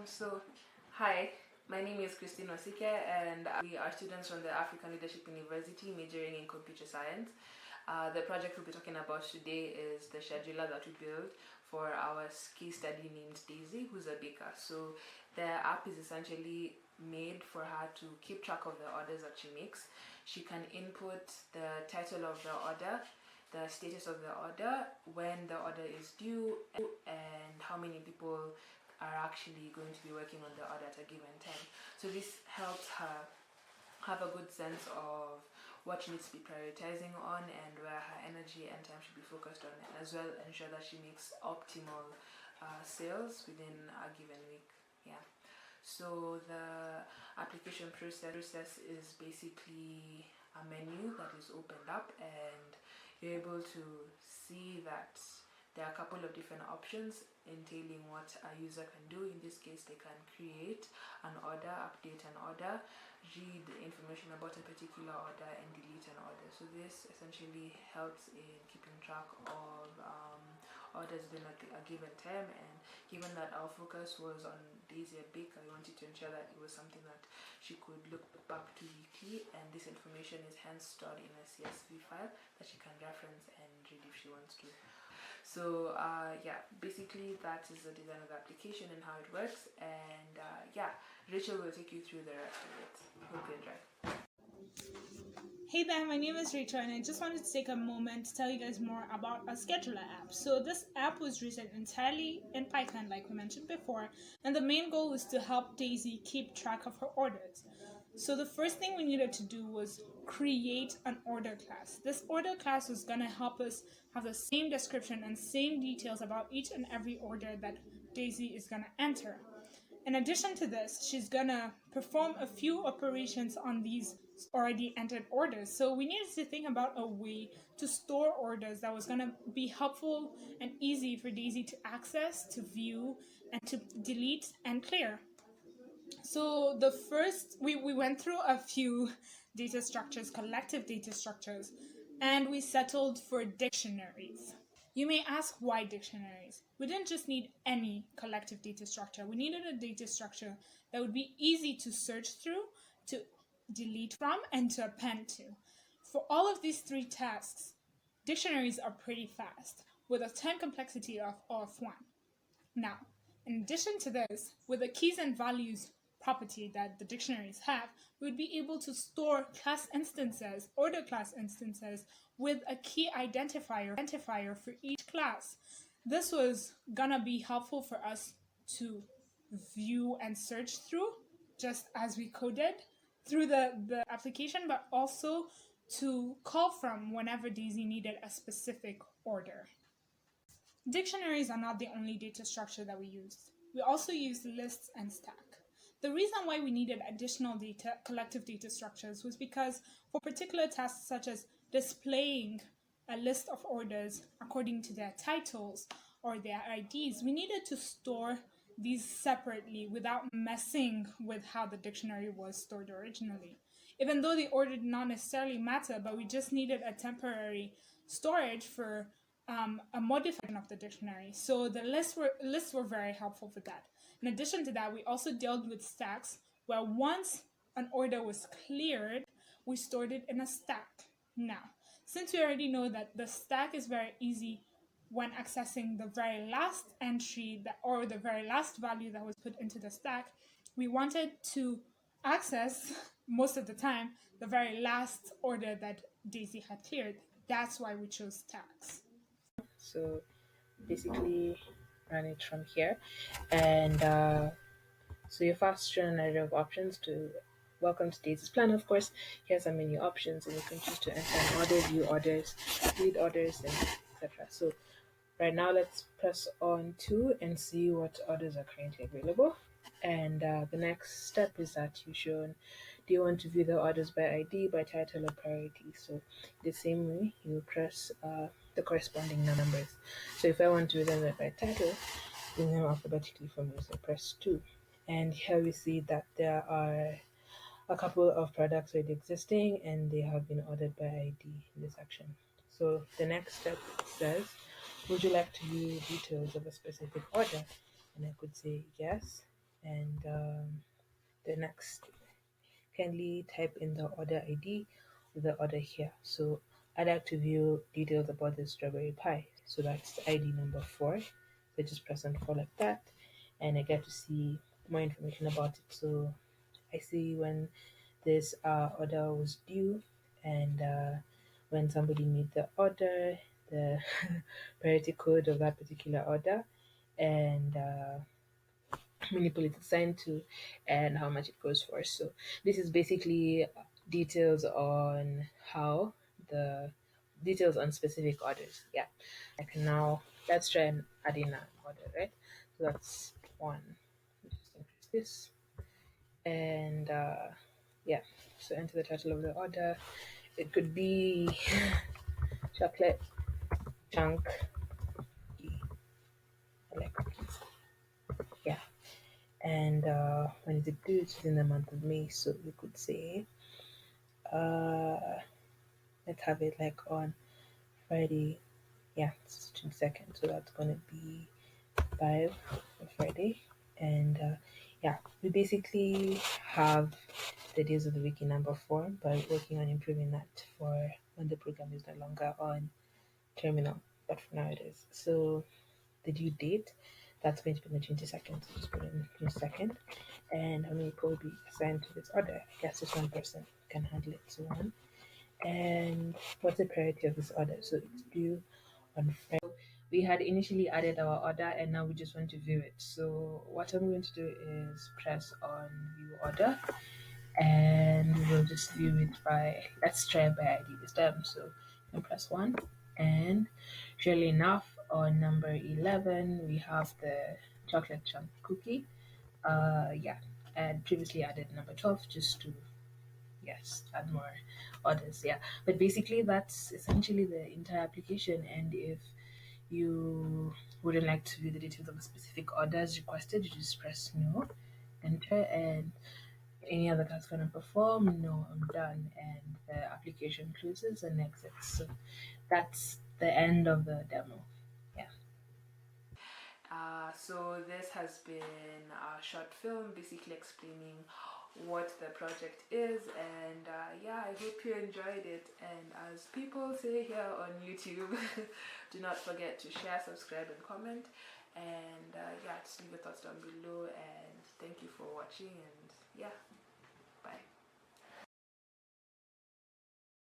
So, hi, my name is Christine Osike, and we are students from the African Leadership University majoring in computer science. The project we'll be talking about today is the scheduler that we built for our case study named Daisy, who's a baker. So, the app is essentially made for her to keep track of the orders that she makes. She can input the title of the order, the status of the order, when the order is due, and how many people are actually going to be working on the order at a given time. So this helps her have a good sense of what she needs to be prioritizing on and where her energy and time should be focused on, and as well ensure that she makes optimal sales within a given week. Yeah. So the application process is basically a menu that is opened up, and you're able to see that there are a couple of different options entailing what a user can do. In this case, they can create an order, update an order, read information about a particular order, and delete an order. So this essentially helps in keeping track of orders within a given time. And given that our focus was on Daisy a baker, I wanted to ensure that it was something that she could look back to weekly, and this information is hence stored in a CSV file that she can reference and read if she wants to. So yeah, basically that is the design of the application and how it works. And yeah, Rachel will take you through the rest of it. Hope you enjoy. Hey there, my name is Rachel, and I just wanted to take a moment to tell you guys more about a scheduler app. So this app was written entirely in Python, like we mentioned before, and the main goal was to help Daisy keep track of her orders. So the first thing we needed to do was create an order class. This order class was going to help us have the same description and same details about each and every order that Daisy is going to enter. In addition to this, she's gonna perform a few operations on these already entered orders. So we needed to think about a way to store orders that was gonna be helpful and easy for Daisy to access, to view, and to delete and clear. So the first, we went through a few data structures, collective data structures, and we settled for dictionaries. You may ask why dictionaries. We didn't just need any collective data structure. We needed a data structure that would be easy to search through, to delete from, and to append to. For all of these three tasks, dictionaries are pretty fast, with a time complexity of 1. Now, in addition to this, with the keys and values property that the dictionaries have, we would be able to store class instances, order class instances, with a key identifier for each class. This was gonna be helpful for us to view and search through, just as we coded through the application, but also to call from whenever Daisy needed a specific order. Dictionaries are not the only data structure that we used. We also used lists and stack. The reason why we needed additional collective data structures was because for particular tasks such as displaying a list of orders according to their titles or their IDs, we needed to store these separately without messing with how the dictionary was stored originally. Even though the order did not necessarily matter, but we just needed a temporary storage for a modification of the dictionary. So the lists were very helpful for that. In addition to that, we also dealt with stacks, where once an order was cleared, we stored it in a stack. Now, since we already know that the stack is very easy when accessing the very last entry or the very last value that was put into the stack, we wanted to access most of the time the very last order that Daisy had cleared. That's why we chose stacks. So basically, run it from here, and so you're first shown an array of options to welcome to Daisy's plan. Of course, here's some menu options, and you can choose to enter an order, view orders, read orders, and etc. So right now, let's press on 2 and see what orders are currently available. And the next step is that you shown, do you want to view the orders by ID, by title, or priority? So the same way, you press the corresponding numbers. So if I want to view them by title, bring them alphabetically from you. So press 2. And here we see that there are a couple of products already existing and they have been ordered by ID in this section. So the next step says, would you like to view details of a specific order? And I could say yes. and the next, kindly type in the order ID with the order here. So I'd like to view details about the strawberry pie. So that's ID number 4. So just press on 4 like that, and I get to see more information about it. So I see when this order was due, and when somebody made the order, the priority code of that particular order, and manipulated signed to, and how much it goes for. So this is basically details on how the details on specific orders. Yeah, I can now, let's try and add in an order, right? So that's one. Let's just increase this, and yeah. So enter the title of the order. It could be chocolate chunk. I like cookies. Yeah. And when is it due? It's in the month of May, so we could say uh let's have it like on Friday. Yeah, it's 22nd, so that's gonna be 5 for Friday. And yeah, we basically have the days of the week in number 4 by working on improving that for when the program is no longer on terminal, but for now it is. So the due date, that's going to be the 22nd. So just put in 22nd. And how many people will be assigned to this order? I guess just one person can handle it. So one. And what's the priority of this order? So it's due on Friday. We had initially added our order, and now we just want to view it. So what I'm going to do is press on view order, and we'll just view it by, let's try by ID this time. So you can press 1, and surely enough, on number 11 we have the chocolate chunk cookie. Yeah, and previously added number 12 just to, yes, add more orders. Yeah, but basically that's essentially the entire application. And if you wouldn't like to view the details of a specific order as requested, you just press no, enter, and any other task gonna perform, no, I'm done, and the application closes and exits. So that's the end of the demo. Yeah. So this has been a short film basically explaining what the project is, and yeah, I hope you enjoyed it. And as people say here on YouTube, do not forget to share, subscribe, and comment. And yeah, just leave your thoughts down below, and thank you for watching. And yeah.